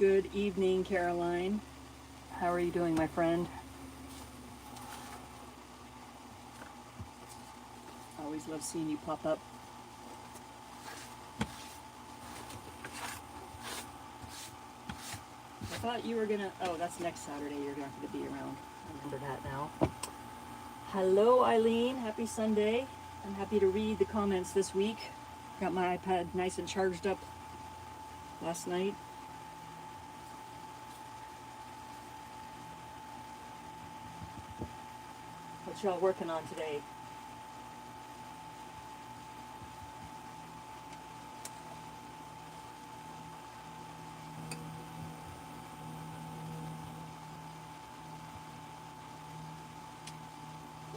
Good evening, Caroline. How are you doing, my friend? Always love seeing you pop up. I thought you were gonna, oh, that's next Saturday, you're not gonna be around. I remember that now. Hello, Eileen, happy Sunday. I'm happy to read the comments this week. Got my iPad nice and charged up last night. What y'all working on today?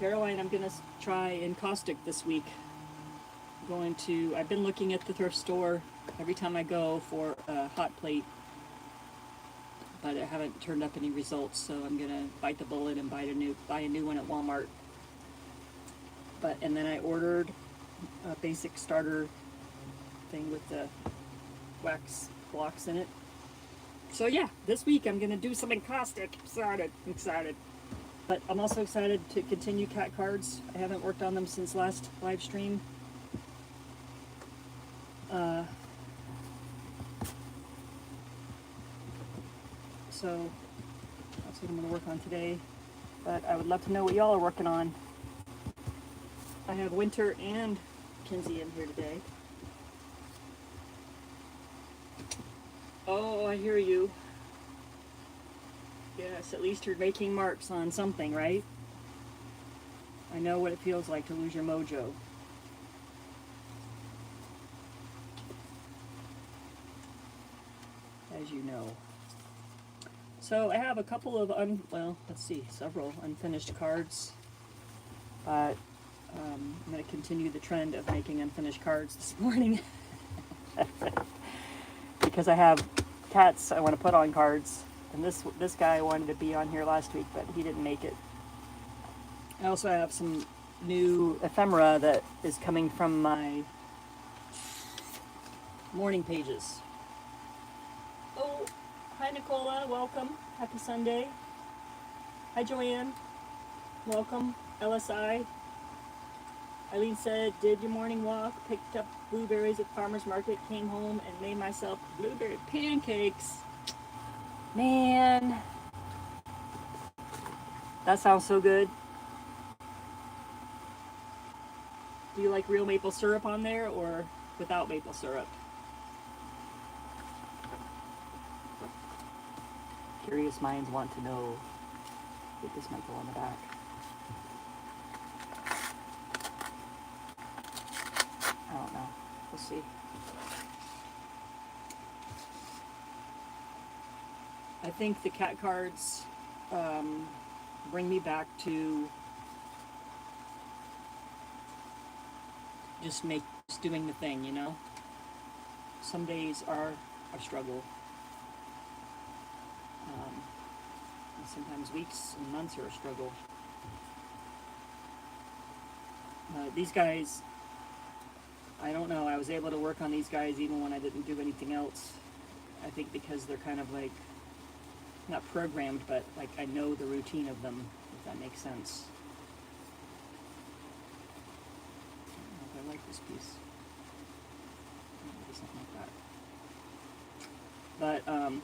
Caroline, I'm gonna try encaustic this week. I've been looking at the thrift store every time I go for a hot plate, but I haven't turned up any results, so I'm gonna bite the bullet and buy a new one at Walmart. And then I ordered a basic starter thing with the wax blocks in it. So yeah, this week I'm gonna do some encaustic. I'm excited. But I'm also excited to continue cat cards. I haven't worked on them since last live stream. So that's what I'm going to work on today. But I would love to know what y'all are working on. I have Winter and Kinsey in here today. Oh, I hear you. Yes, at least you're making marks on something, right? I know what it feels like to lose your mojo. As you know. So I have a couple of, several unfinished cards. But I'm going to continue the trend of making unfinished cards this morning. Because I have cats I want to put on cards. And this guy wanted to be on here last week, but he didn't make it. I also have some new ephemera that is coming from my morning pages. Oh, hi Nicola, welcome. Happy Sunday. Hi Joanne, welcome. LSI. Eileen said, did your morning walk, picked up blueberries at farmer's market, came home and made myself blueberry pancakes. Man, that sounds so good. Do you like real maple syrup on there or without maple syrup? Curious minds want to know. Get this might go on the back. I don't know. We'll see. I think the cat cards bring me back to just doing the thing, you know? Some days are a struggle. And sometimes weeks and months are a struggle. These guys, I don't know, I was able to work on these guys even when I didn't do anything else. I think because they're kind of like, not programmed, but like I know the routine of them, if that makes sense. I don't know if I like this piece. Maybe something like that. But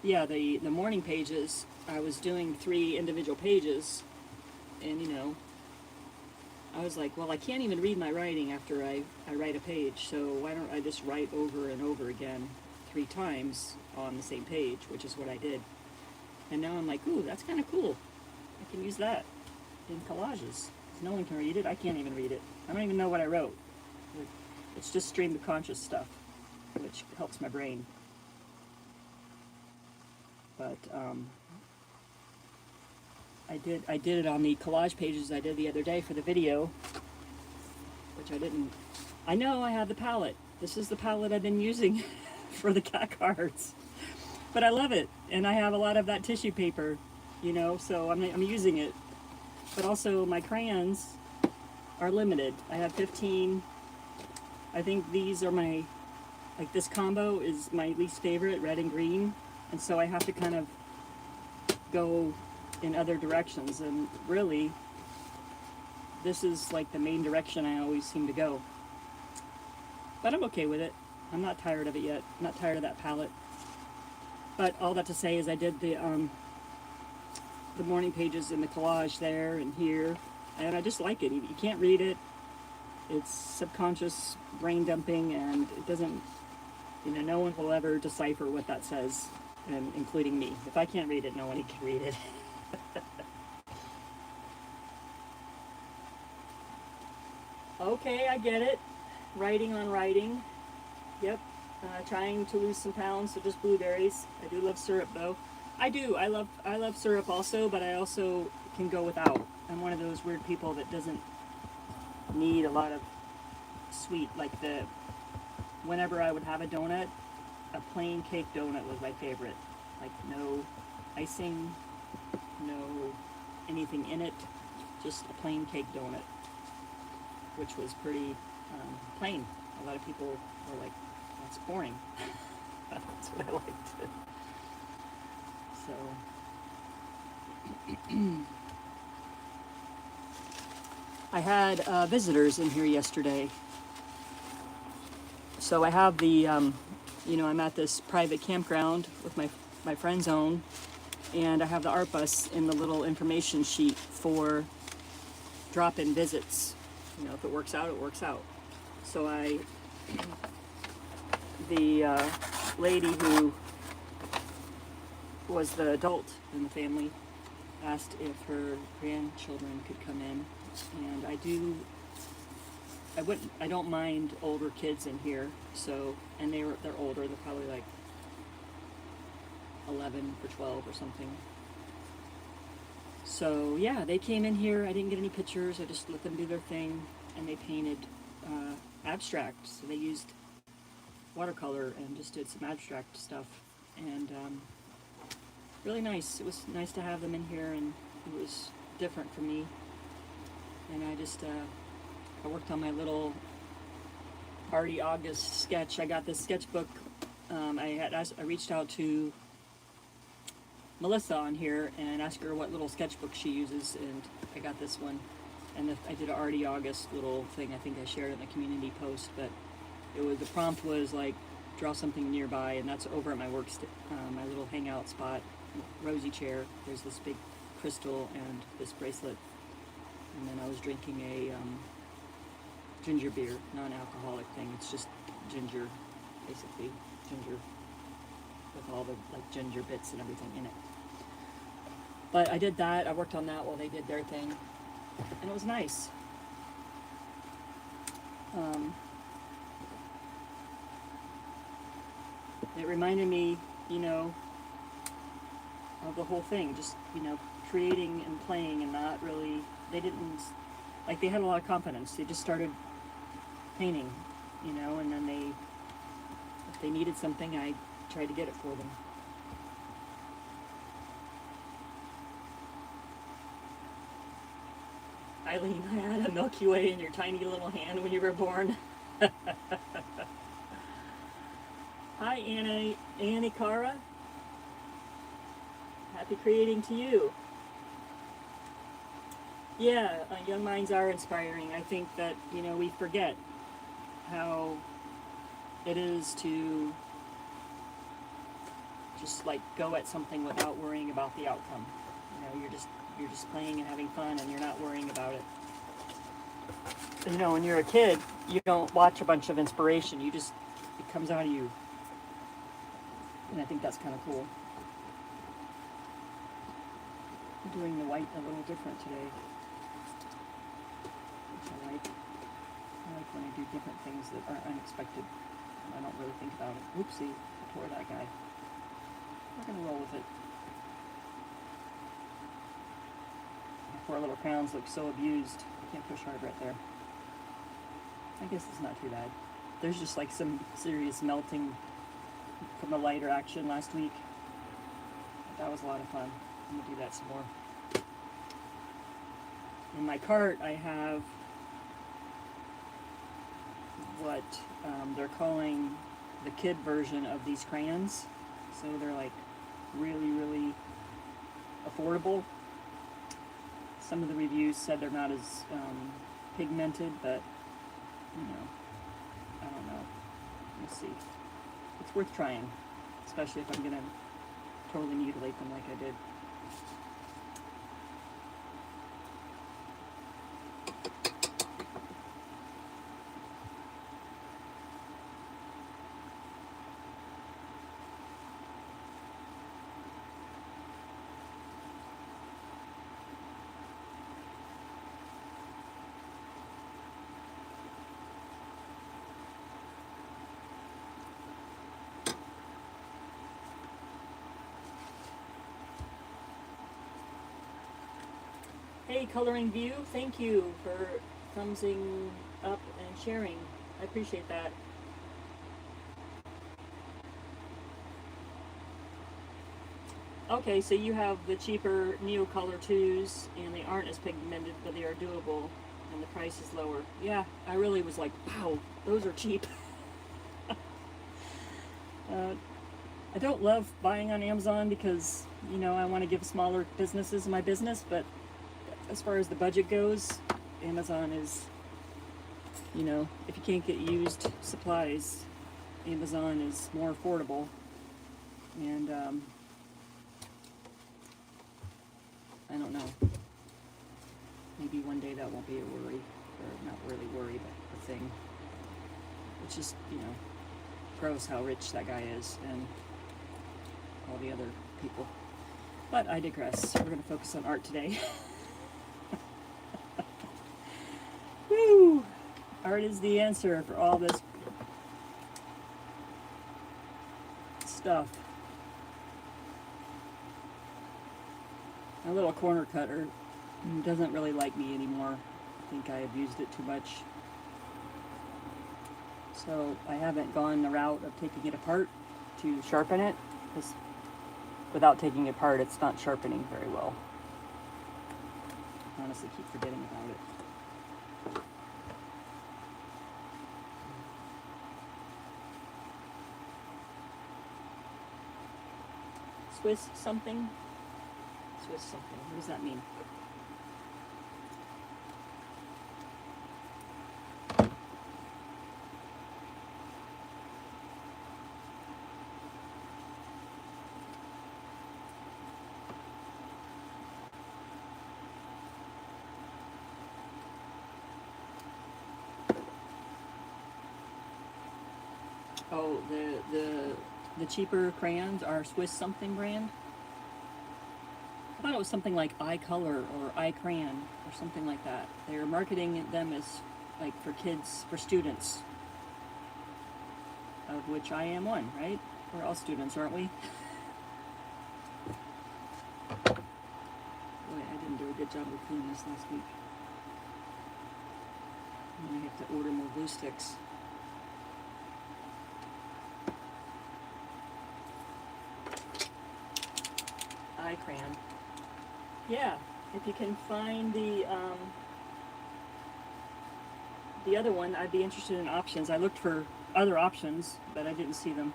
yeah, the morning pages, I was doing 3 individual pages, and you know, I was like, well, I can't even read my writing after I write a page, so why don't I just write over and over again 3 times on the same page, which is what I did. And now I'm like, ooh, that's kind of cool. I can use that in collages. No one can read it. I can't even read it. I don't even know what I wrote. It's just stream of conscious stuff, which helps my brain. But I did it on the collage pages I did the other day for the video, which I didn't. I know I have the palette. This is the palette I've been using for the cat cards, but I love it, and I have a lot of that tissue paper, you know, so I'm using it. But also my crayons are limited. I have 15. I think these are my like this combo is my least favorite, red and green, and so I have to kind of go in other directions, and really this is like the main direction I always seem to go. But I'm okay with it. I'm not tired of it yet. I'm not tired of that palette. But all that to say is I did the morning pages in the collage there and here, and I just like it. You can't read it. It's subconscious brain dumping, and it doesn't, you know, no one will ever decipher what that says, and including me. If I can't read it, no one can read it. Okay, I get it. Writing on writing. Yep. Trying to lose some pounds, so just blueberries. I do love syrup though. I do. I love syrup also, but I also can go without. I'm one of those weird people that doesn't need a lot of sweet. Like whenever I would have a donut, a plain cake donut was my favorite. Like no icing, no anything in it, just a plain cake donut, which was pretty plain. A lot of people were like, that's boring. That's what I liked. So, I had visitors in here yesterday. So I have the, you know, I'm at this private campground with my friend's own, and I have the art bus in the little information sheet for drop-in visits. You know, if it works out, it works out. So the lady who was the adult in the family asked if her grandchildren could come in, and I don't mind older kids in here. So, and they're older. They're probably like 11 or 12 or something. So yeah, they came in here. I didn't get any pictures. I just let them do their thing, and they painted abstract. So they used watercolor and just did some abstract stuff, and really nice. It was nice to have them in here, and it was different for me. And I just I worked on my little Artie August sketch. I got this sketchbook. I reached out to Melissa on here and asked her what little sketchbook she uses, and I got this one. And I did an Artie August little thing. I think I shared it in the community post, but the prompt was like, draw something nearby, and that's over at my my little hangout spot, rosy chair. There's this big crystal and this bracelet, and then I was drinking a ginger beer, non-alcoholic thing. It's just ginger, basically ginger with all the like ginger bits and everything in it. But I did that. I worked on that while they did their thing, and it was nice. It reminded me, you know, of the whole thing. Just, you know, creating and playing, and not really. They didn't, like, they had a lot of confidence. They just started painting, you know, and then if they needed something, I tried to get it for them. Eileen, I had a Milky Way in your tiny little hand when you were born. Hi, Annie Cara. Happy creating to you. Yeah, young minds are inspiring. I think that, you know, we forget how it is to just like go at something without worrying about the outcome. You know, you're just playing and having fun, and you're not worrying about it. You know, when you're a kid, you don't watch a bunch of inspiration. It comes out of you. And I think that's kind of cool. I'm doing the white a little different today, which I like. I like when I do different things that aren't unexpected. I don't really think about it. Oopsie, I tore that guy. We're going to roll with it. My poor little crayons look so abused. I can't push hard right there. I guess it's not too bad. There's just like some serious melting from the lighter action last week. That was a lot of fun. I'm going to do that some more. In my cart, I have what they're calling the kid version of these crayons. So they're like really, really affordable. Some of the reviews said they're not as pigmented, but you know, I don't know. We'll see. It's worth trying, especially if I'm gonna totally mutilate them like I did. Hey, Coloring View, thank you for thumbsing up and sharing. I appreciate that. Okay, so you have the cheaper Neocolor 2s, and they aren't as pigmented, but they are doable, and the price is lower. Yeah, I really was like, wow, those are cheap. I don't love buying on Amazon because, you know, I want to give smaller businesses my business, but as far as the budget goes, Amazon is, you know, if you can't get used supplies, Amazon is more affordable. And I don't know, maybe one day that won't be a worry, or not really worry, but a thing. It's just, you know, gross how rich that guy is and all the other people. But I digress. We're going to focus on art today. Woo! Art is the answer for all this stuff. My little corner cutter doesn't really like me anymore. I think I abused it too much. So I haven't gone the route of taking it apart to sharpen it, because without taking it apart, it's not sharpening very well. I honestly keep forgetting about it. Swiss something? Swiss something. What does that mean? Oh, the cheaper crayons are Swiss something brand. I thought it was something like iColor or iCrayon or something like that. They're marketing them as like for kids, for students, of which I am one, right? We're all students, aren't we? Boy, I didn't do a good job of cleaning this last week. I'm gonna have to order more glue sticks. iCrayon. Yeah, if you can find the other one, I'd be interested in options. I looked for other options, but I didn't see them.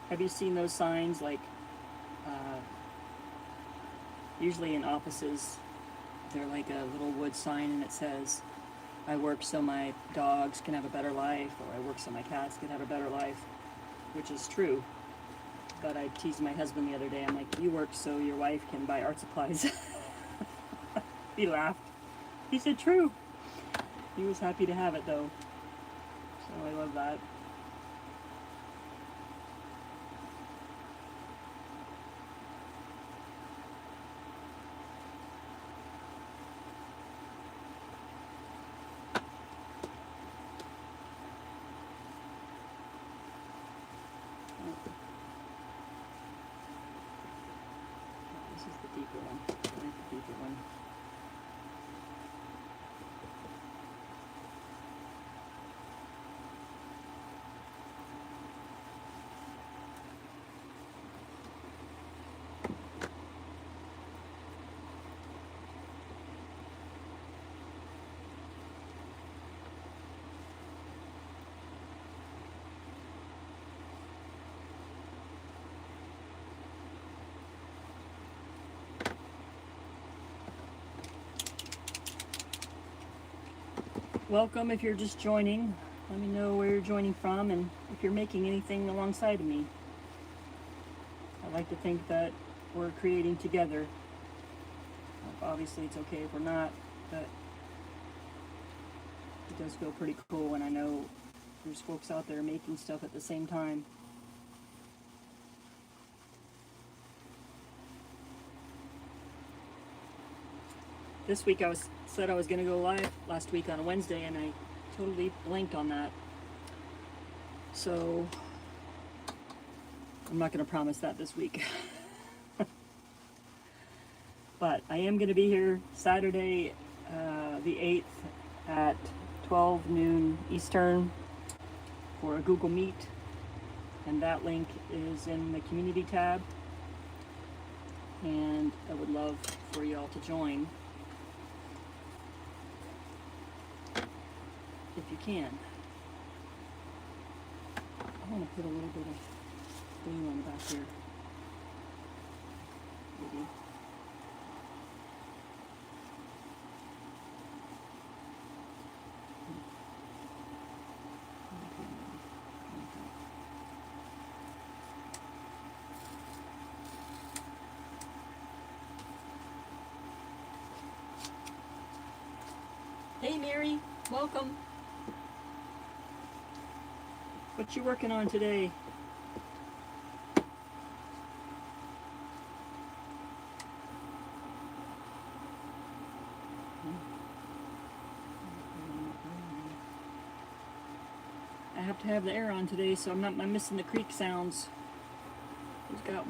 Have you seen those signs, like, usually in offices, they're like a little wood sign and it says, I work so my dogs can have a better life, or I work so my cats can have a better life, which is true. But I teased my husband the other day, I'm like, you work so your wife can buy art supplies. He laughed. He said, true. He was happy to have it though. So I love that. This is the deeper one. I like the deeper one. welcome if you're just joining. Let me know where you're joining from and if you're making anything alongside of me. I like to think that we're creating together. Obviously, it's okay if we're not, but it does feel pretty cool, and I know there's folks out there making stuff at the same time. This week said I was going to go live last week on a Wednesday, and I totally blanked on that. So I'm not going to promise that this week. But I am going to be here Saturday, the 8th at 12 noon Eastern for a Google Meet. And that link is in the community tab. And I would love for y'all to join if you can. I want to put a little bit of blue on the back here. Maybe. Hey Mary, welcome. What you working on today? I have to have the air on today, so I'm missing the creek sounds. It got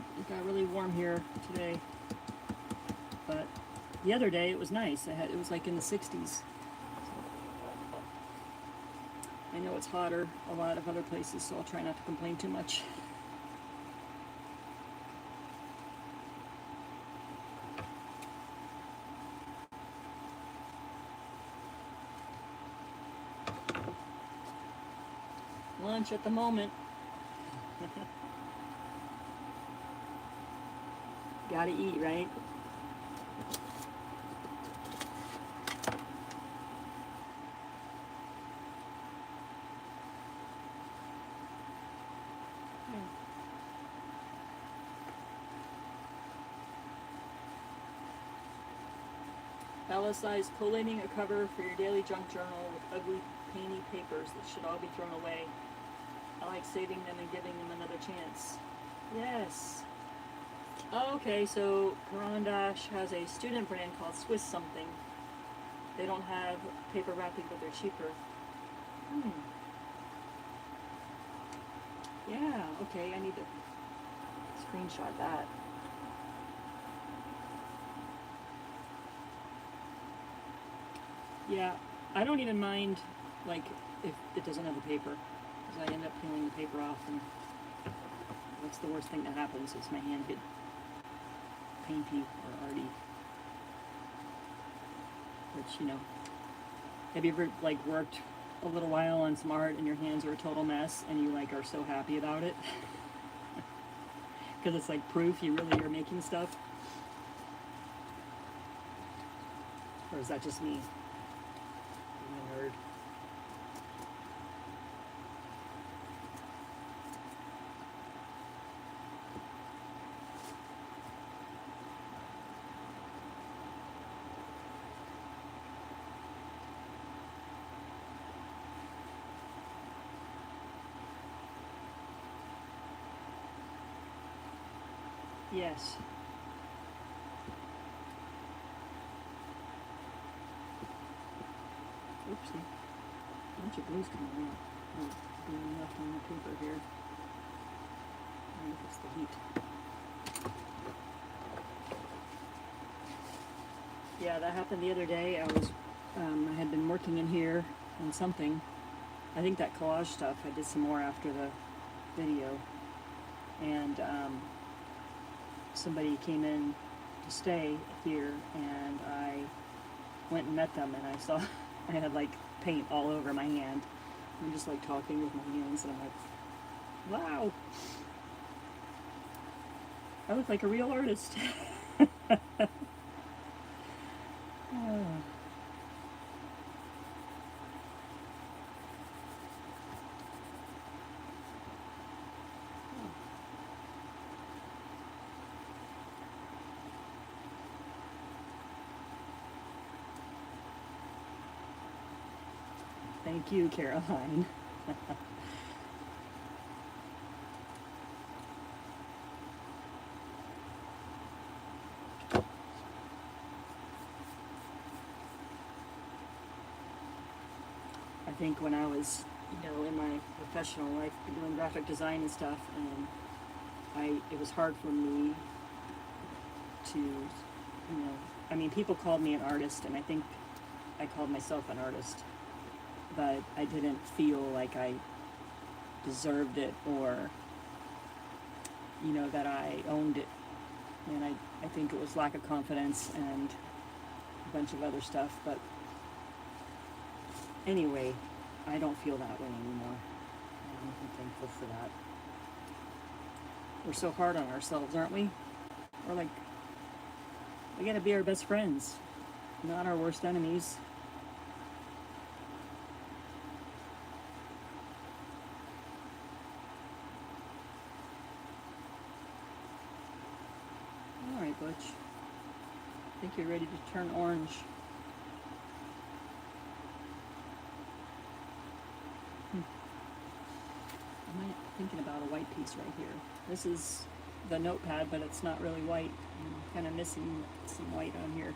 really warm here today, but the other day it was nice. It was like in the 60s. I know it's hotter a lot of other places, so I'll try not to complain too much. Lunch at the moment. Gotta eat, right? Bella size collating a cover for your daily junk journal with ugly, painty papers that should all be thrown away. I like saving them and giving them another chance. Yes. Oh, okay, so Caran d'Ache has a student brand called Swiss something. They don't have paper wrapping, but they're cheaper. Yeah, okay, I need to screenshot that. Yeah, I don't even mind, like, if it doesn't have the paper, because I end up peeling the paper off, and what's the worst thing that happens is my hand get painty or arty. Which, you know, have you ever, like, worked a little while on some art and your hands are a total mess, and you, like, are so happy about it? Because it's, like, proof you really are making stuff? Or is that just me? I'm a nerd. Yes. Oopsie. A bunch of blues coming out. Oh, being left on the paper here. I wonder if it's the heat. Yeah, that happened the other day. I had been working in here on something. I think that collage stuff, I did some more after the video. And somebody came in to stay here, and I went and met them, and I saw I had like paint all over my hand. I'm just like talking with my hands, and I'm like, wow, I look like a real artist. Thank you, Caroline. I think when I was, in my professional life doing graphic design and stuff, it was hard for me to, I mean, people called me an artist, and I think I called myself an artist, but I didn't feel like I deserved it, or, that I owned it. And I think it was lack of confidence and a bunch of other stuff, but anyway, I don't feel that way anymore. I'm thankful for that. We're so hard on ourselves, aren't we? We're like, we gotta be our best friends, not our worst enemies. All right, Butch. I think you're ready to turn orange. I'm thinking about a white piece right here. This is the notepad, but it's not really white. I'm kind of missing some white on here.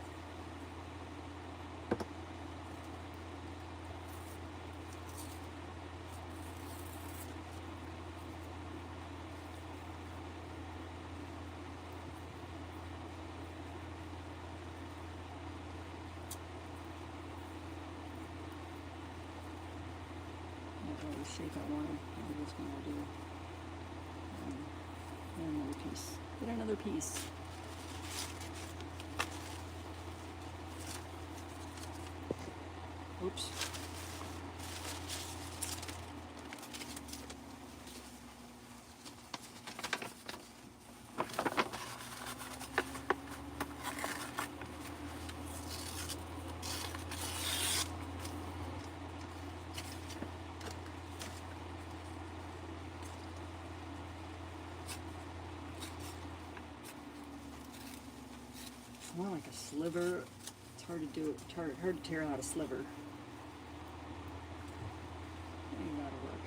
The shape I wanted. I'm just going to do another piece. Get another piece. Oops. More like a sliver. It's hard to do. It's hard to tear out a sliver. Maybe that'll work.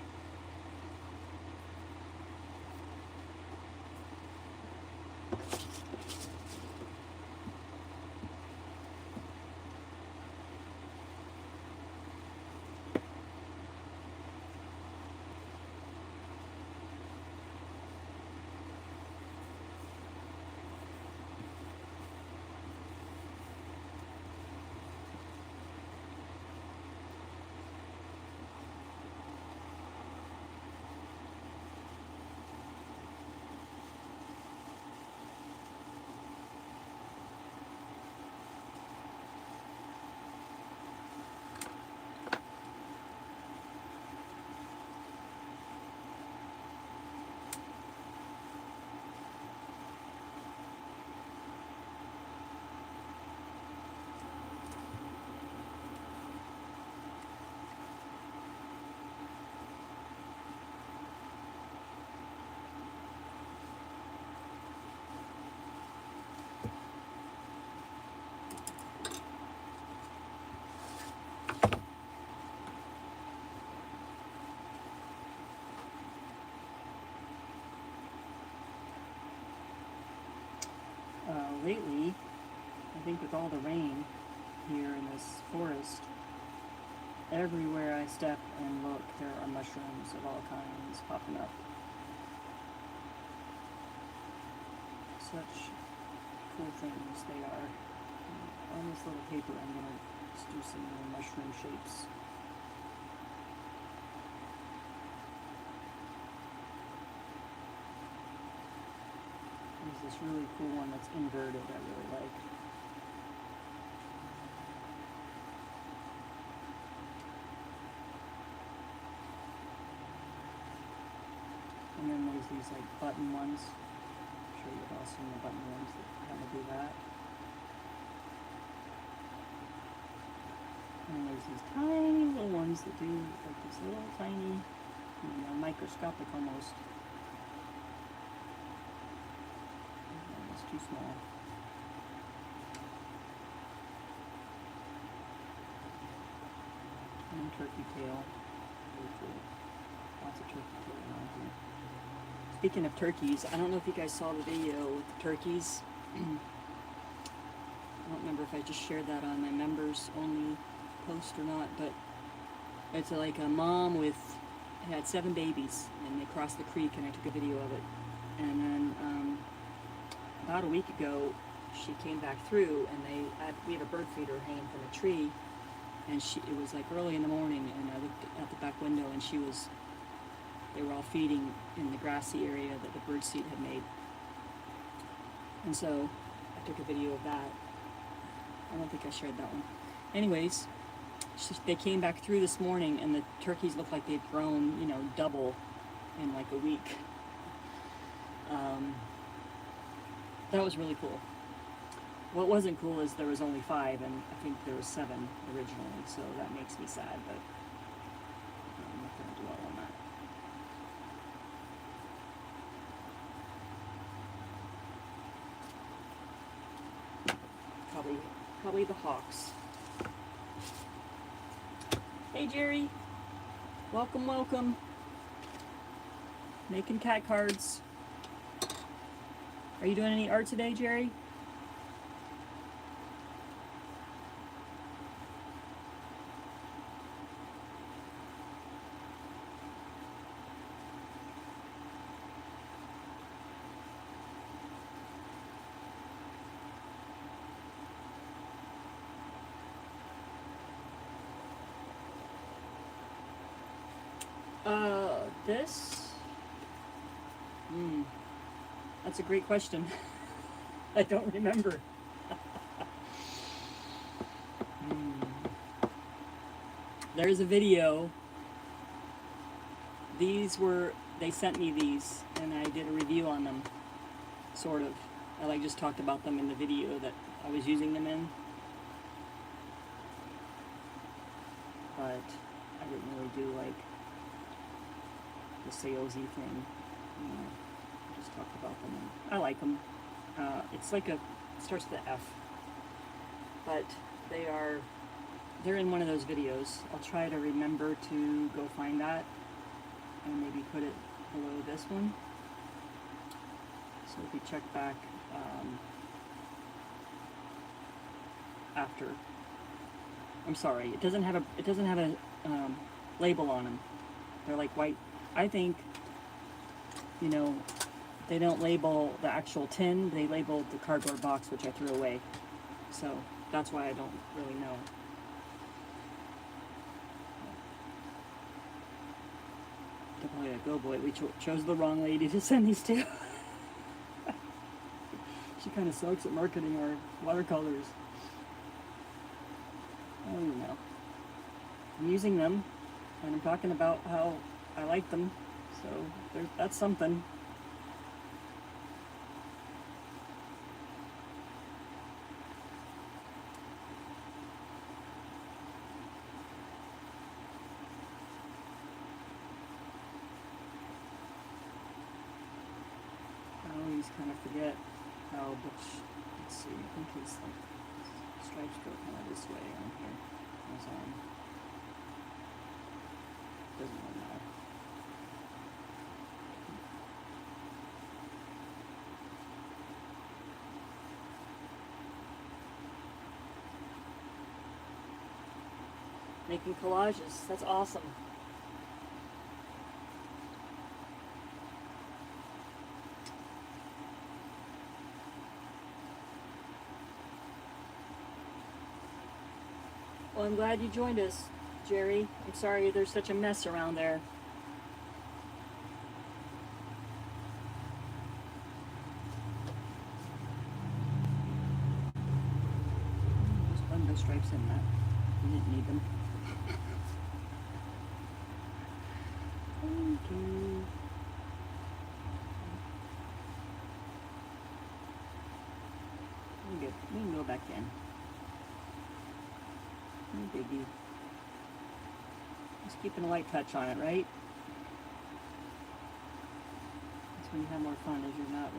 Lately, I think with all the rain here in this forest, everywhere I step and look, there are mushrooms of all kinds popping up. Such cool things they are. On this little paper, I'm going to just do some little mushroom shapes. There's this really cool one that's inverted I really like. And then there's these like button ones. I'm sure you've all seen the button ones that kind of do that. And there's these tiny little ones that do like this little tiny, microscopic almost. It's too small. And I'm turkey tail. Really cool. Lots of turkey tail around here. Speaking of turkeys, I don't know if you guys saw the video with the turkeys. I don't remember if I just shared that on my members only post or not, but it's like a mom had 7 babies, and they crossed the creek, and I took a video of it. And then about a week ago, she came back through, and we have a bird feeder hanging from a tree, and it was like early in the morning, and I looked out the back window, and they were all feeding in the grassy area that the bird seed had made. And so I took a video of that. I don't think I shared that one. Anyways, they came back through this morning, and the turkeys looked like they'd grown, double in like a week. That was really cool. What wasn't cool is there was only 5, and I think there was 7 originally, so that makes me sad, but I'm not going to dwell on that. Probably the hawks. Hey Jerry, welcome. Making cat cards. Are you doing any art today, Jerry? This? That's a great question. I don't remember. There's a video. They sent me these, and I did a review on them, sort of. I just talked about them in the video that I was using them in. But I didn't really do the salesy thing. I just talked about them. And I like them. It's it starts with the F. But they're in one of those videos. I'll try to remember to go find that and maybe put it below this one. So if you check back after. I'm sorry, it doesn't have a label on them. They're like white. I think, they don't label the actual tin. They labeled the cardboard box, which I threw away. So that's why I don't really know. Definitely like, oh boy, we chose the wrong lady to send these to. She kind of sucks at marketing our watercolors. I don't even know. I'm using them, and I'm talking about how I like them, so that's something. I always kind of forget how much, let's see, I think it's stripes go kind of this way on here. Doesn't really matter. Making collages, that's awesome. Well, I'm glad you joined us, Jerry. I'm sorry there's such a mess around there. There's rainbow stripes in that. You didn't need them. Thank you. Good. We can go back in. No biggie. Just keeping a light touch on it, right? That's when you have more fun, as you're not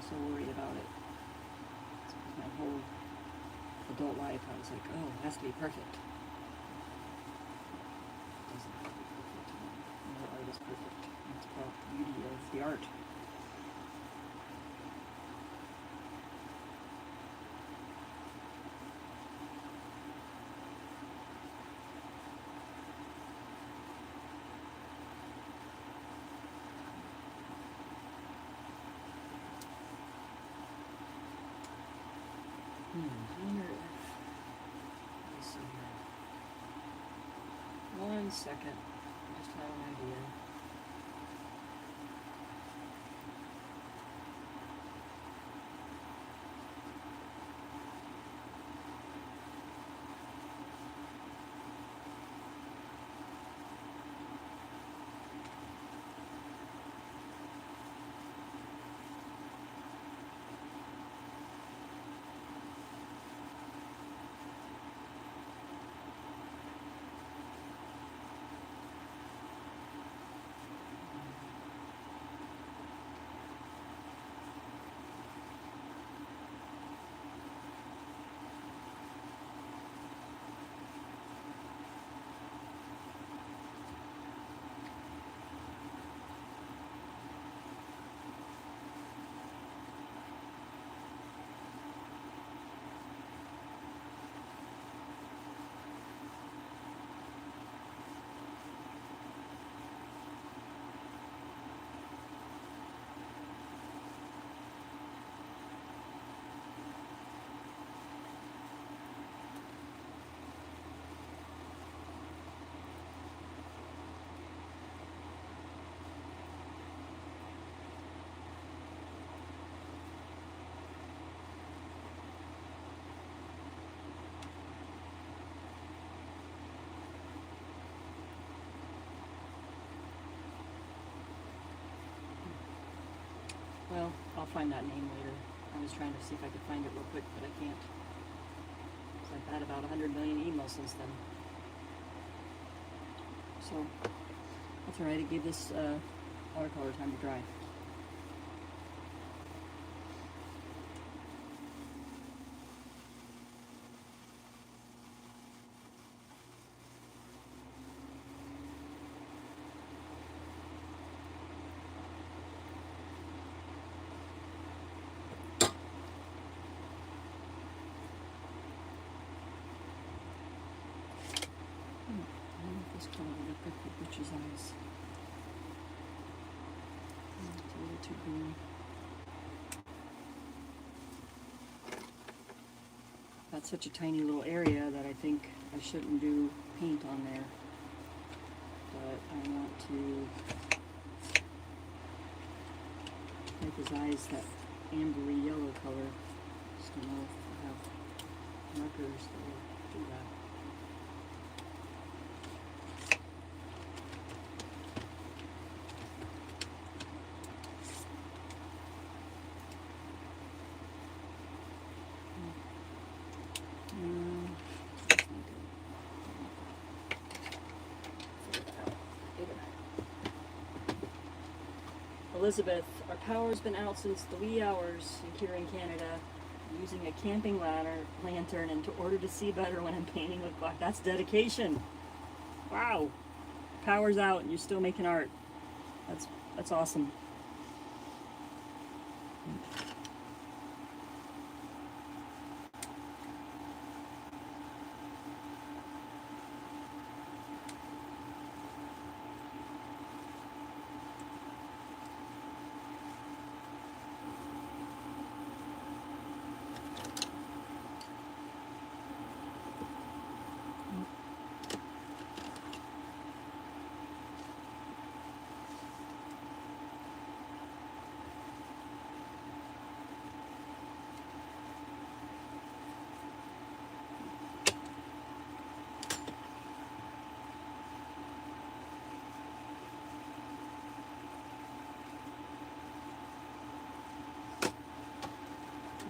so worried about it. So my whole adult life, I was like, oh, it has to be perfect. I wonder if, let me see here. 1 second. I just had an idea. Well, I'll find that name later. I was trying to see if I could find it real quick, but I can't. So I've had about 100 million emails since then. So, that's alright, it gave this watercolor time to dry. I wonder if this color would look good for Butch's eyes. It's a little too green. That's such a tiny little area that I think I shouldn't do paint on there. But I want to make his eyes that ambery yellow color. Just don't know if I have markers that will do that. Elizabeth, our power's been out since the wee hours here in Canada. I'm using a camping lantern in order to see better when I'm painting with black. That's dedication. Wow. Power's out and you're still making art. That's awesome.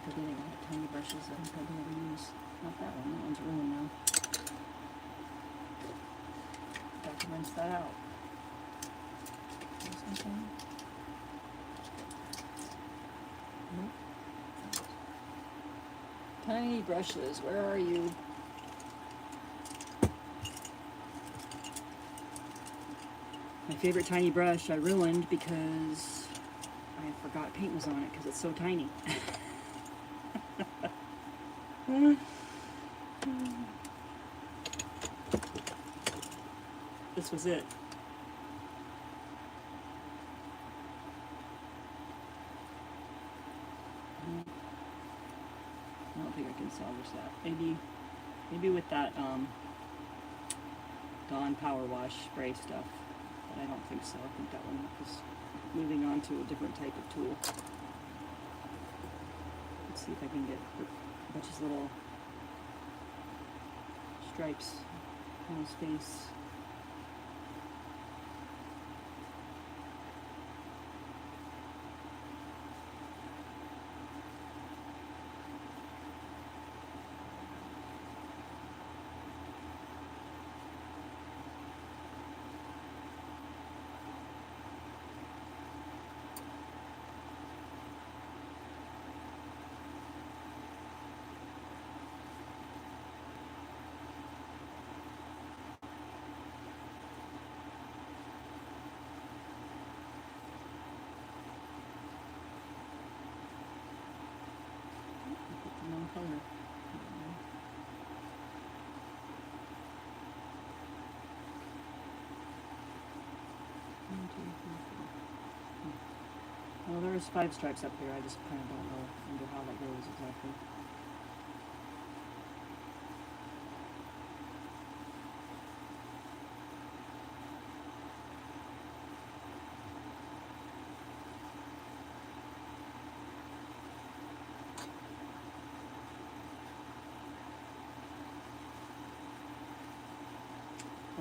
Forgetting I have tiny brushes that I probably never use. Not that one, that one's ruined now. Got to rinse that out. Nope. Tiny brushes, where are you? My favorite tiny brush I ruined because I forgot paint was on it because it's so tiny. This was it. I don't think I can salvage that. Maybe with that Dawn Power Wash spray stuff, but I don't think so. I think that one is moving on to a different type of tool. Let's see if I can get a bunch of little stripes on his face. Color. Well, there's 5 stripes up here. I just kind of don't know how that goes exactly.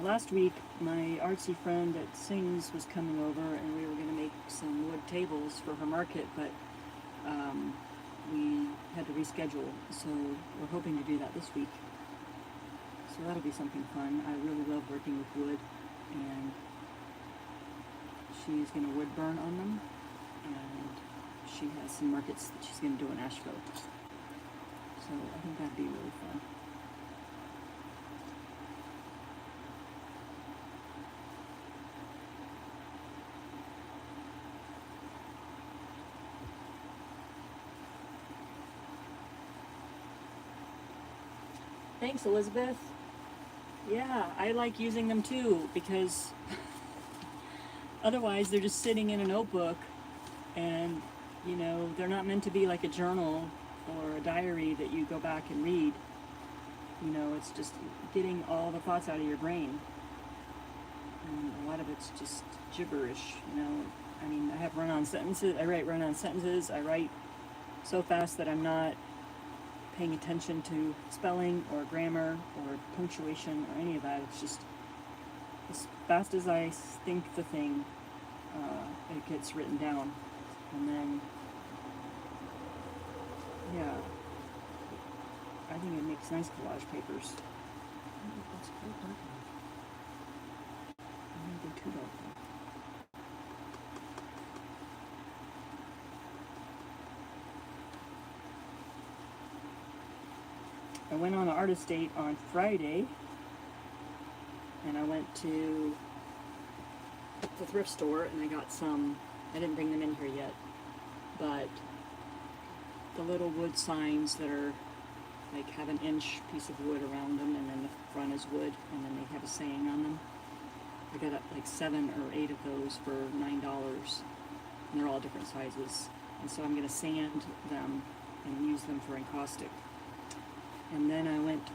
Last week, my artsy friend that sings was coming over, and we were going to make some wood tables for her market, but we had to reschedule, so we're hoping to do that this week. So that'll be something fun. I really love working with wood, and she's going to wood burn on them, and she has some markets that she's going to do in Asheville. So I think that'd be really fun. Thanks, Elizabeth. Yeah, I like using them too, because otherwise they're just sitting in a notebook, and you know, they're not meant to be like a journal or a diary that you go back and read. You know, it's just getting all the thoughts out of your brain, and a lot of it's just gibberish, you know. I mean, I have run-on sentences. I write run-on sentences. I write so fast that I'm not paying attention to spelling or grammar or punctuation or any of that. It's just as fast as I think the thing, it gets written down. And then, yeah, I think it makes nice collage papers. That's quite dark enough. I'm going to go too dark though. I went on an artist date on Friday, and I went to the thrift store, and I got some, I didn't bring them in here yet, but the little wood signs that are like have an inch piece of wood around them, and then the front is wood, and then they have a saying on them. I got like 7 or 8 of those for $9, and they're all different sizes. And so I'm going to sand them and use them for encaustic. And then I went,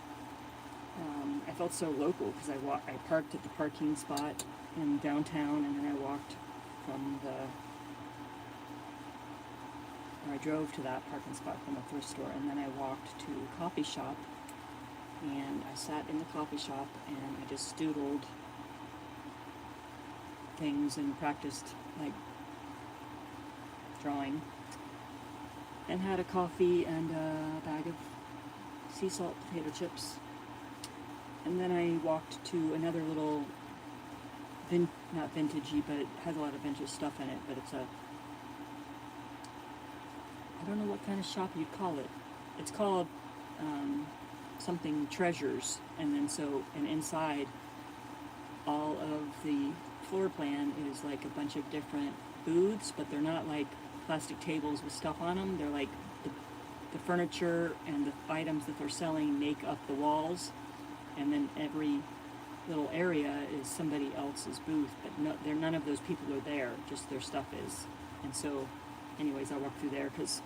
I felt so local because I parked at the parking spot in downtown, and then I walked I drove to that parking spot from the thrift store, and then I walked to a coffee shop, and I sat in the coffee shop, and I just doodled things and practiced, like, drawing, and had a coffee and a bag of sea salt potato chips. And then I walked to another little, not vintagey, but it has a lot of vintage stuff in it, but it's a, I don't know what kind of shop you'd call it. It's called something Treasures, and inside all of the floor plan is like a bunch of different booths, but they're not like plastic tables with stuff on them. They're like the furniture and the items that they're selling make up the walls, and then every little area is somebody else's booth, but none of those people are there, just their stuff is. And so anyways, I walked through there because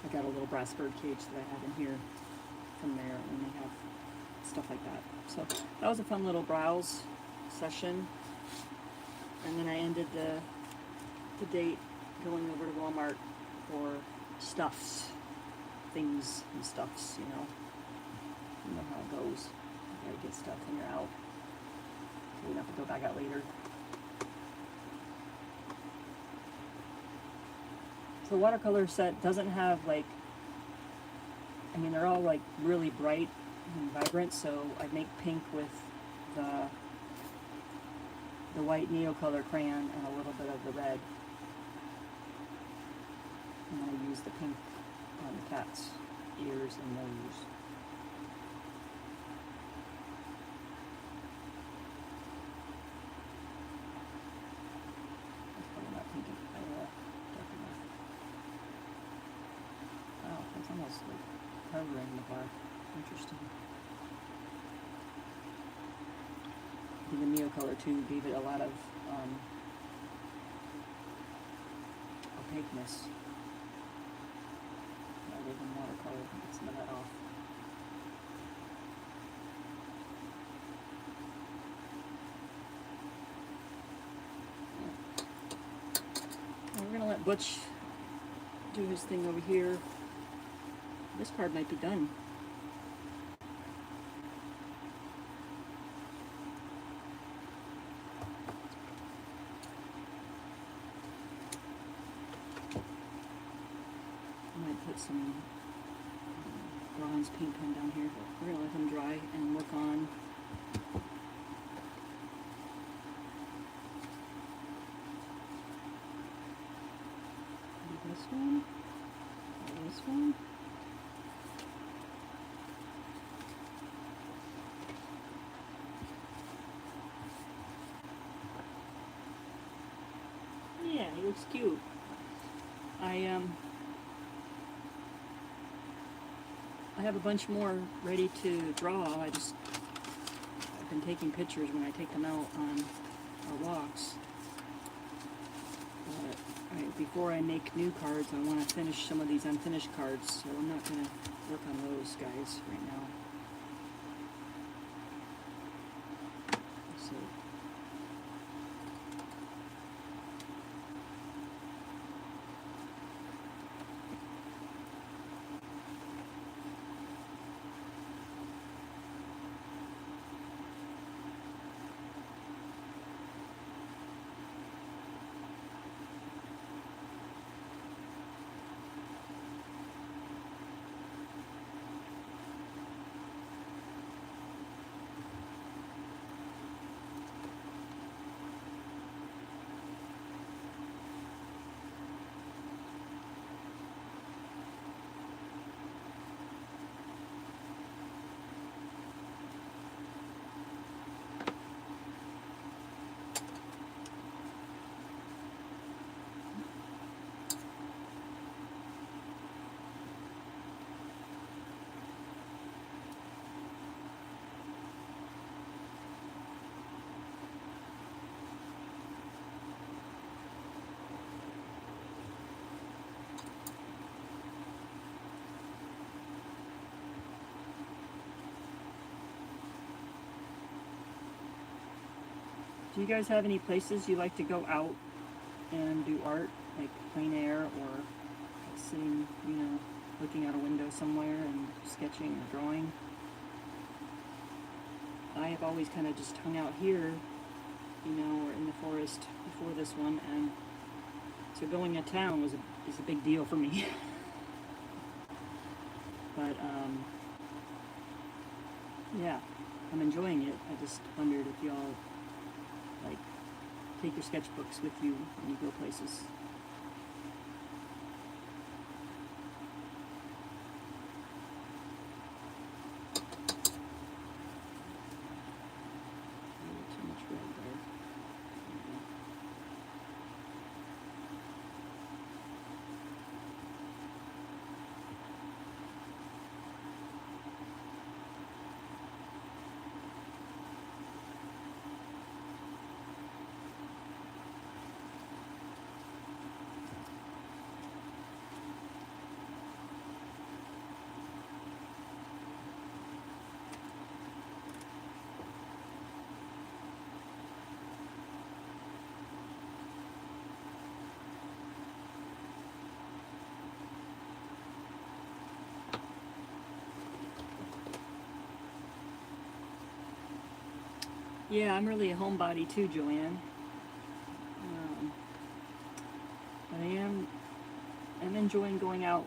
I got a little brass bird cage that I have in here from there, and they have stuff like that. So that was a fun little browse session. And then I ended the date going over to Walmart for stuffs, things and stuffs, you know. You know how it goes. You gotta get stuff when you're out, so you don't have to go back out later. So the watercolor set doesn't have like, I mean, they're all like really bright and vibrant, so I make pink with the white Neocolor crayon and a little bit of the red. And I use the pink on the cat's ears and nose. That's probably not pink enough. Dark enough. Wow, that's almost like covering the bark. Interesting. I think the Neocolor too gave it a lot of opaqueness. Rather than watercolor, I can get some of that off. Yeah. We're gonna let Butch do his thing over here. This card might be done. I might put some bronze paint pen down here, but we're gonna let him dry and work on this one, or this one. Yeah, he looks cute. I have a bunch more ready to draw. I've been taking pictures when I take them out on our walks. But before I make new cards, I want to finish some of these unfinished cards, so I'm not going to work on those guys right now. So. Do you guys have any places you like to go out and do art, like plein air or sitting, you know, looking out a window somewhere and sketching or drawing? I have always kind of just hung out here, you know, or in the forest before this one, and so going to town is a big deal for me. But yeah, I'm enjoying it. I just wondered if y'all like take your sketchbooks with you when you go places. Too much red there. Yeah, I'm really a homebody too, Joanne. But I'm enjoying going out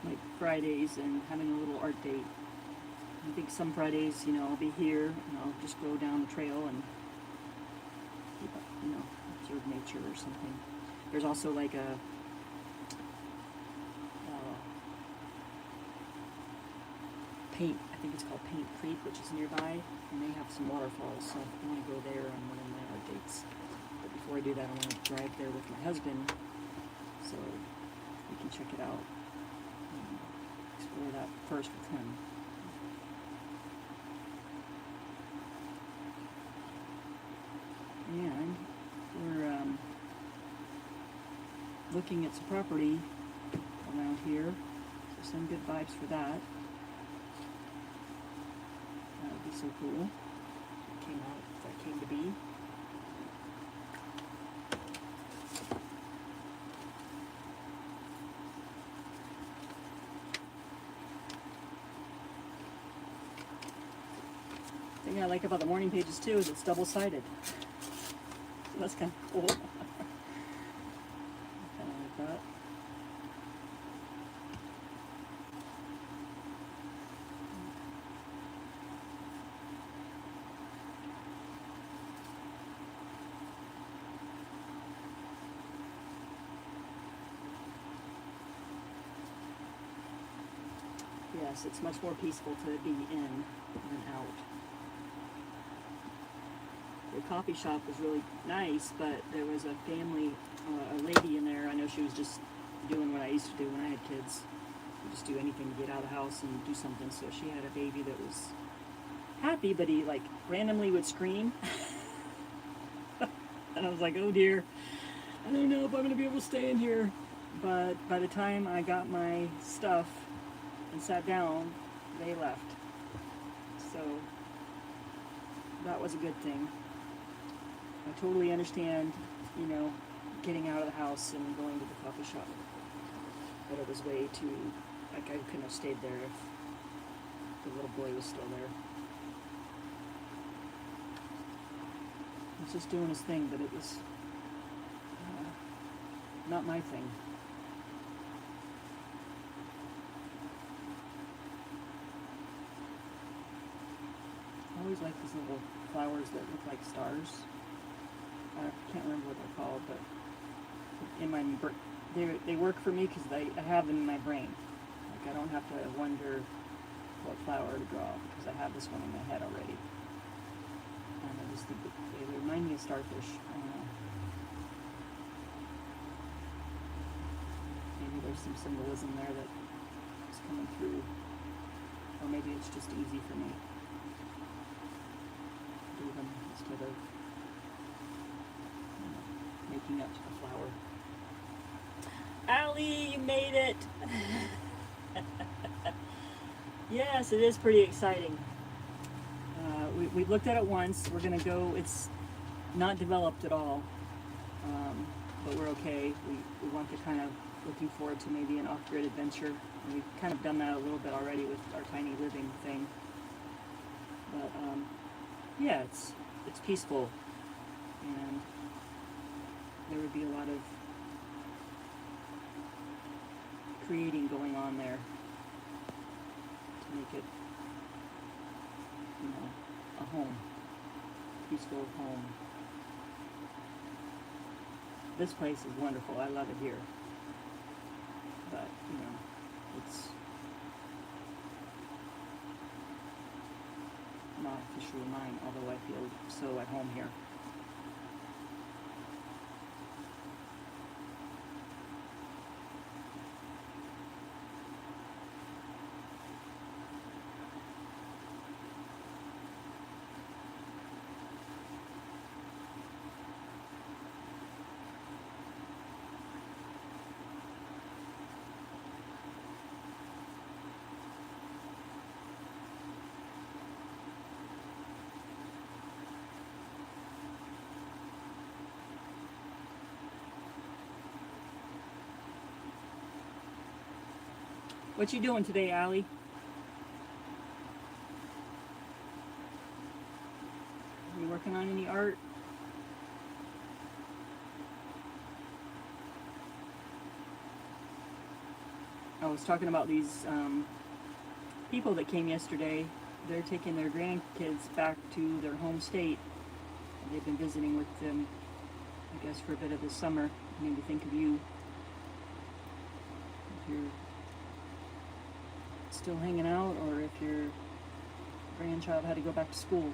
like Fridays and having a little art date. I think some Fridays, I'll be here and I'll just go down the trail and observe nature or something. There's also like a Paint, I think it's called Paint Creek, which is nearby, and they have some waterfalls, so I want to go there on one of my art dates. But before I do that, I want to drive there with my husband, so we can check it out and explore that first with him. And we're looking at some property around here, so some good vibes for that. That would be so cool. It came out, if that came to be. The thing I like about the morning pages too is it's double-sided. So that's kind of cool. Kind of like that. Yes, it's much more peaceful to be in than out. The coffee shop was really nice, but there was a family, a lady in there. I know she was just doing what I used to do when I had kids. You just do anything to get out of the house and do something. So she had a baby that was happy, but he like randomly would scream. And I was like, oh dear, I don't know if I'm going to be able to stay in here. But by the time I got my stuff and sat down, they left. So that was a good thing. I totally understand, getting out of the house and going to the coffee shop. But it was way too, like I couldn't have stayed there if the little boy was still there. He was just doing his thing, but it was not my thing. I always like these little flowers that look like stars. I can't remember what they're called, but in my they work for me because I have them in my brain. Like I don't have to wonder what flower to draw because I have this one in my head already. And I just think that they remind me of starfish. I don't know. Maybe there's some symbolism there that is coming through, or maybe it's just easy for me. Do them instead of making up to the flower. Allie, you made it! Yes, it is pretty exciting. We looked at it once. We're going to go, it's not developed at all, but we're okay. We want to kind of looking forward to maybe an off-grid adventure. And we've kind of done that a little bit already with our tiny living thing. But yeah, it's peaceful, and there would be a lot of creating going on there to make it, a home, peaceful home. This place is wonderful. I love it here, but it's not officially mine, although I feel so at home here. What you doing today, Allie? You working on any art? I was talking about these people that came yesterday. They're taking their grandkids back to their home state. They've been visiting with them, I guess, for a bit of the summer. It made me think of you. If you're still hanging out, or if your grandchild had to go back to school.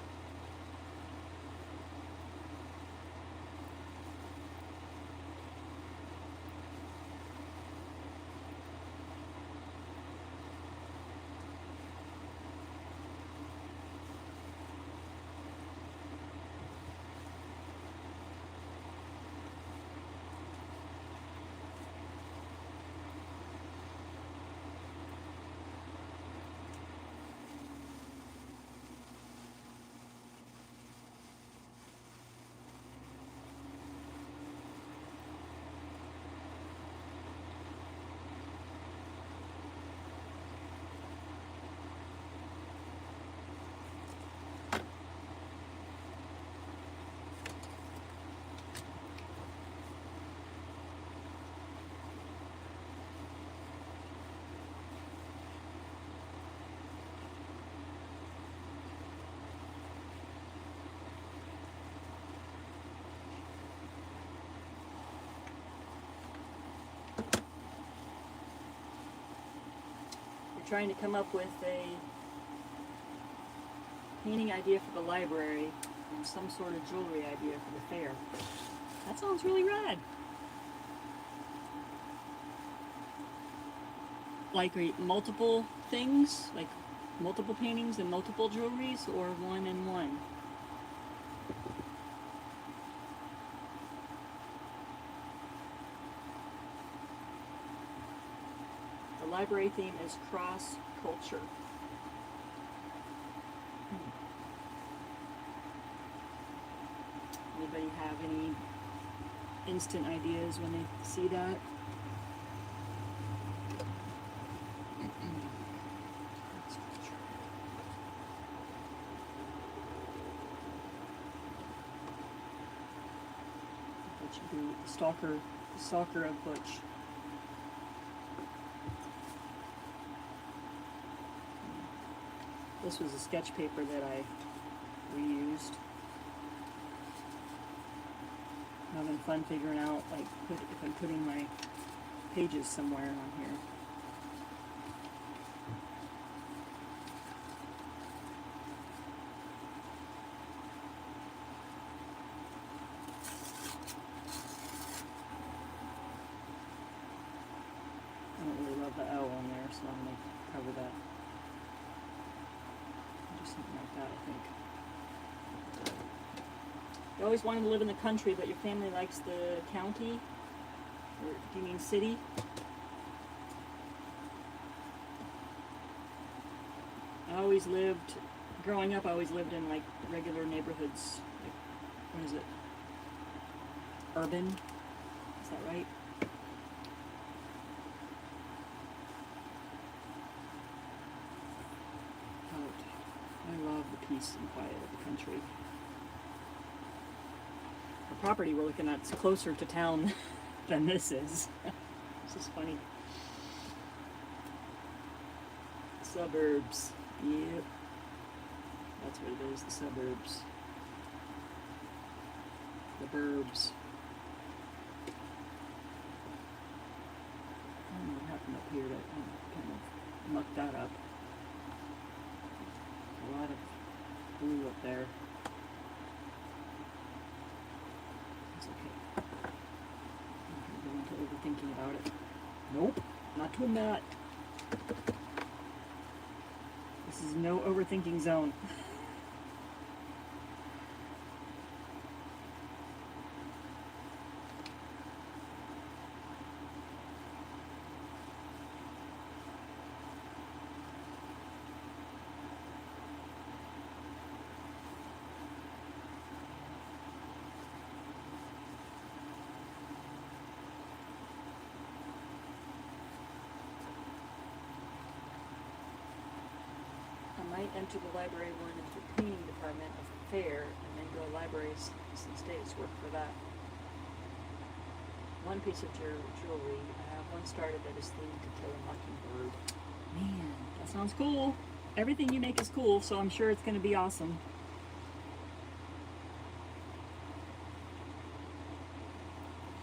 Trying to come up with a painting idea for the library and some sort of jewelry idea for the fair. That sounds really rad. Like multiple things, like multiple paintings and multiple jewelries, or one and one? The library theme is cross-culture. Anybody have any instant ideas when they see that? That should be the stalker of Butch. This was a sketch paper that I reused. I'm having fun figuring out, like, if I'm putting my pages somewhere on here. I don't really love the L on there, so I'm going to cover that. Something like that, I think. You always wanted to live in the country, but your family likes the county? Or do you mean city? Growing up, I always lived in like regular neighborhoods. Like, what is it? Urban? Is that right? I love the peace and quiet of the country. The property we're looking at is closer to town than this is. This is funny. Suburbs. Yep. That's what it is, the suburbs. The burbs. I don't know what happened up here to kind of muck that up. A lot of blue up there. It's okay. I'm not going into overthinking about it. Nope, not doing that. This is no overthinking zone. I might enter the library one of the painting department of the fair and then the libraries these days work for that. One piece of jewelry, I have one started that is themed to kill a mockingbird. Man, that sounds cool. Everything you make is cool, so I'm sure it's going to be awesome.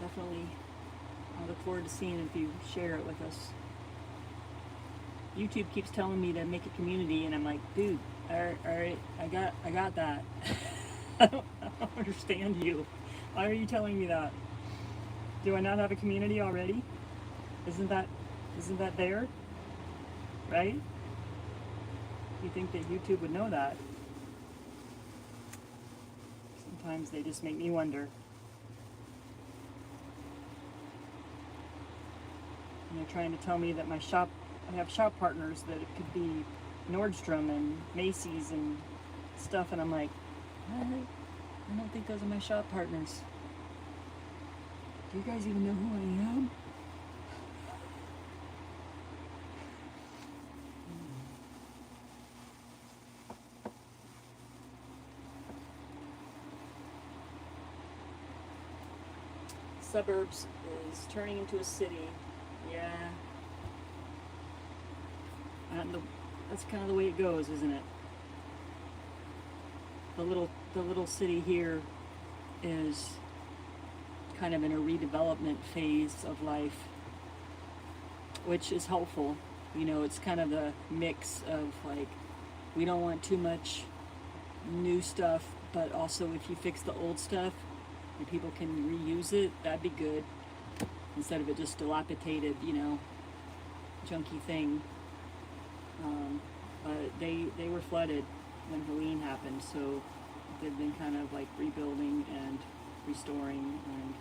Definitely, I look forward to seeing if you share it with us. YouTube keeps telling me to make a community, and I'm like, dude, all right, I got that. I don't understand you. Why are you telling me that? Do I not have a community already? Isn't that there? Right? You think that YouTube would know that? Sometimes they just make me wonder. And they're trying to tell me that I have shop partners, that it could be Nordstrom and Macy's and stuff, and I'm like, what? I don't think those are my shop partners. Do you guys even know who I am? Suburbs is turning into a city. Yeah. That's kind of the way it goes, isn't it? The little city here is kind of in a redevelopment phase of life, which is helpful. You know, it's kind of a mix of like, we don't want too much new stuff, but also if you fix the old stuff and people can reuse it, that'd be good, instead of it just dilapidated, you know, junky thing. But they were flooded when Helene happened, so they've been kind of like rebuilding and restoring, and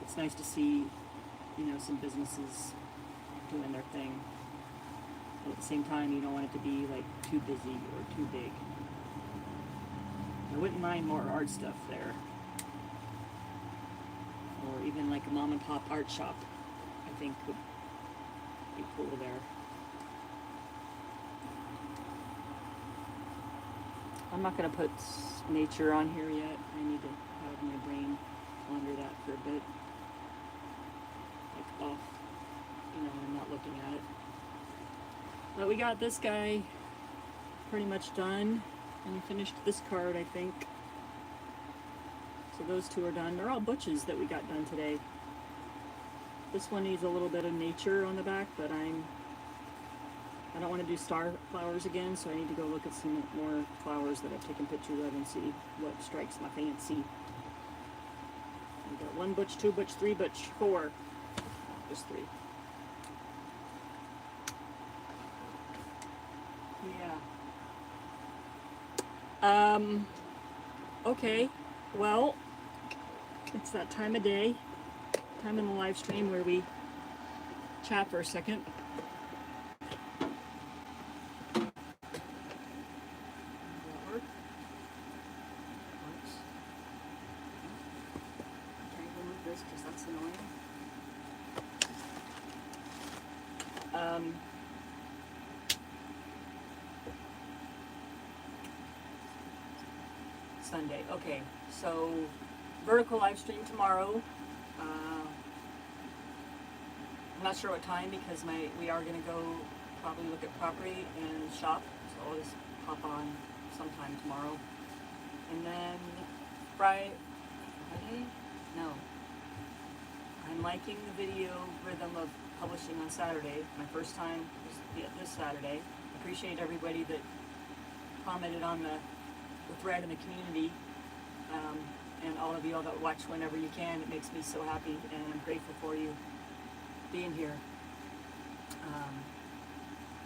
it's nice to see, you know, some businesses doing their thing. But at the same time, you don't want it to be like too busy or too big. I wouldn't mind more art stuff there, or even like a mom and pop art shop, I think would be cool there. I'm not going to put nature on here yet. I need to have my brain ponder that for a bit. Like off, you know, I'm not looking at it. But we got this guy pretty much done. And we finished this card, I think. So those two are done. They're all butches that we got done today. This one needs a little bit of nature on the back, but I don't want to do star flowers again, so I need to go look at some more flowers that I've taken pictures of and see what strikes my fancy. I've got 1 butch, 2 butch, 3 butch, 4. Just 3. Yeah. Okay. Well, it's that time of day, time in the live stream where we chat for a second. Sunday. Okay, so vertical live stream tomorrow. I'm not sure what time, because we are going to go probably look at property and shop, so I'll just hop on sometime tomorrow. And then Friday? No. I'm liking the video rhythm of publishing on Saturday. My first time was this Saturday. Appreciate everybody that commented on the thread in the community, and all of you all that watch whenever you can. It makes me so happy, and I'm grateful for you being here.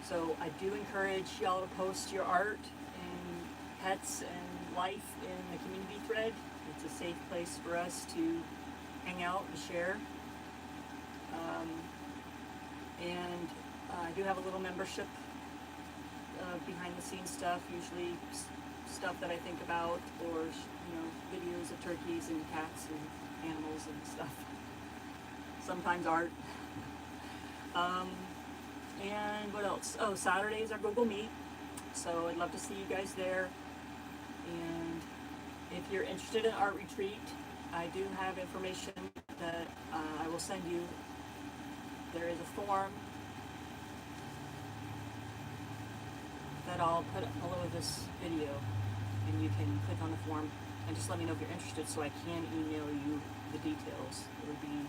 So I do encourage y'all to post your art and pets and life in the community thread. It's a safe place for us to hang out and share. And I do have a little membership, behind the scenes stuff, usually stuff that I think about, or videos of turkeys and cats and animals and stuff. Sometimes art. And what else? Oh, Saturdays are Google Meet, so I'd love to see you guys there. And if you're interested in Art Retreat, I do have information that I will send you. There is a form that I'll put below this video, and you can click on the form and just let me know if you're interested so I can email you the details. It would be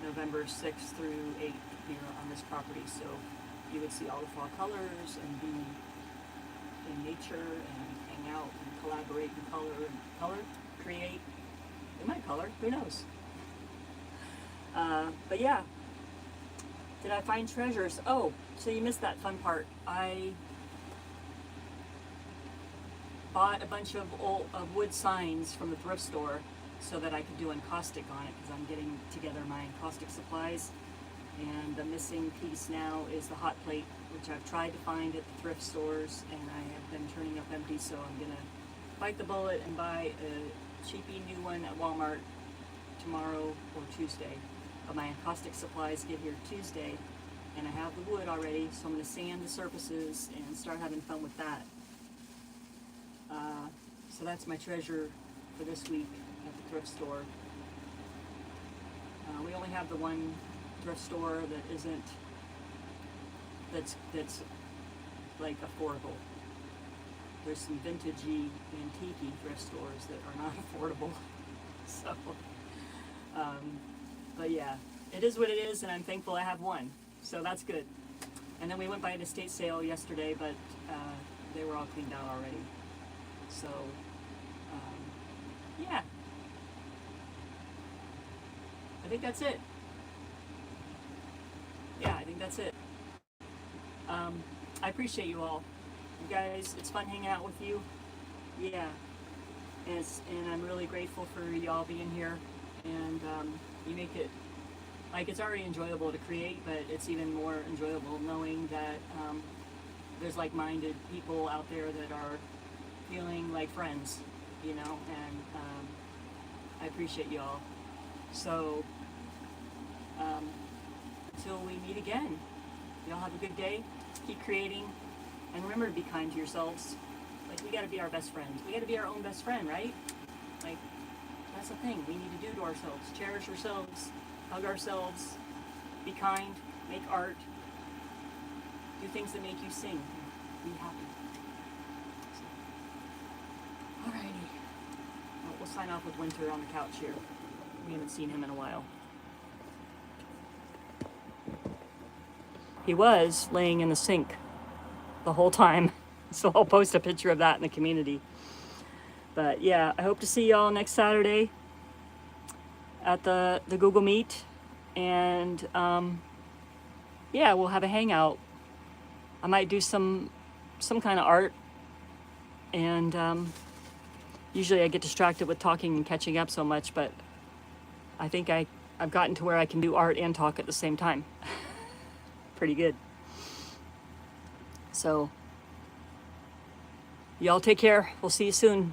November 6th through 8th here on this property, so you would see all the fall colors and be in nature and hang out and collaborate and color, create. They might color, who knows? But yeah, did I find treasures? Oh, so you missed that fun part. I bought a bunch of wood signs from the thrift store so that I could do encaustic on it, because I'm getting together my encaustic supplies. And the missing piece now is the hot plate, which I've tried to find at the thrift stores, and I have been turning up empty, so I'm gonna bite the bullet and buy a cheapy new one at Walmart tomorrow or Tuesday. But my encaustic supplies get here Tuesday, and I have the wood already, so I'm gonna sand the surfaces and start having fun with that. So that's my treasure for this week at the thrift store. We only have the one thrift store that isn't, that's like affordable. There's some vintagey, antique thrift stores that are not affordable. So, but yeah, it is what it is, and I'm thankful I have one. So that's good. And then we went by an estate sale yesterday, but they were all cleaned out already. So, yeah. I think that's it. Yeah, I think that's it. I appreciate you all. You guys, it's fun hanging out with you. Yeah. And I'm really grateful for y'all being here. And you make it, like, it's already enjoyable to create, but it's even more enjoyable knowing that there's like-minded people out there that are feeling like friends, you know, and I appreciate y'all. So, until we meet again, y'all have a good day, keep creating, and remember to be kind to yourselves. Like, we gotta be our best friends. We gotta be our own best friend, right? Like, that's the thing we need to do to ourselves. Cherish ourselves, hug ourselves, be kind, make art, do things that make you sing, be happy. So, alrighty. Well, we'll sign off with Winter on the couch here. We haven't seen him in a while. He was laying in the sink the whole time, so I'll post a picture of that in the community. But yeah, I hope to see y'all next Saturday at the Google Meet, and yeah, we'll have a hangout. I might do some kind of art, and usually I get distracted with talking and catching up so much, but I think I've gotten to where I can do art and talk at the same time. Pretty good. So, y'all take care. We'll see you soon.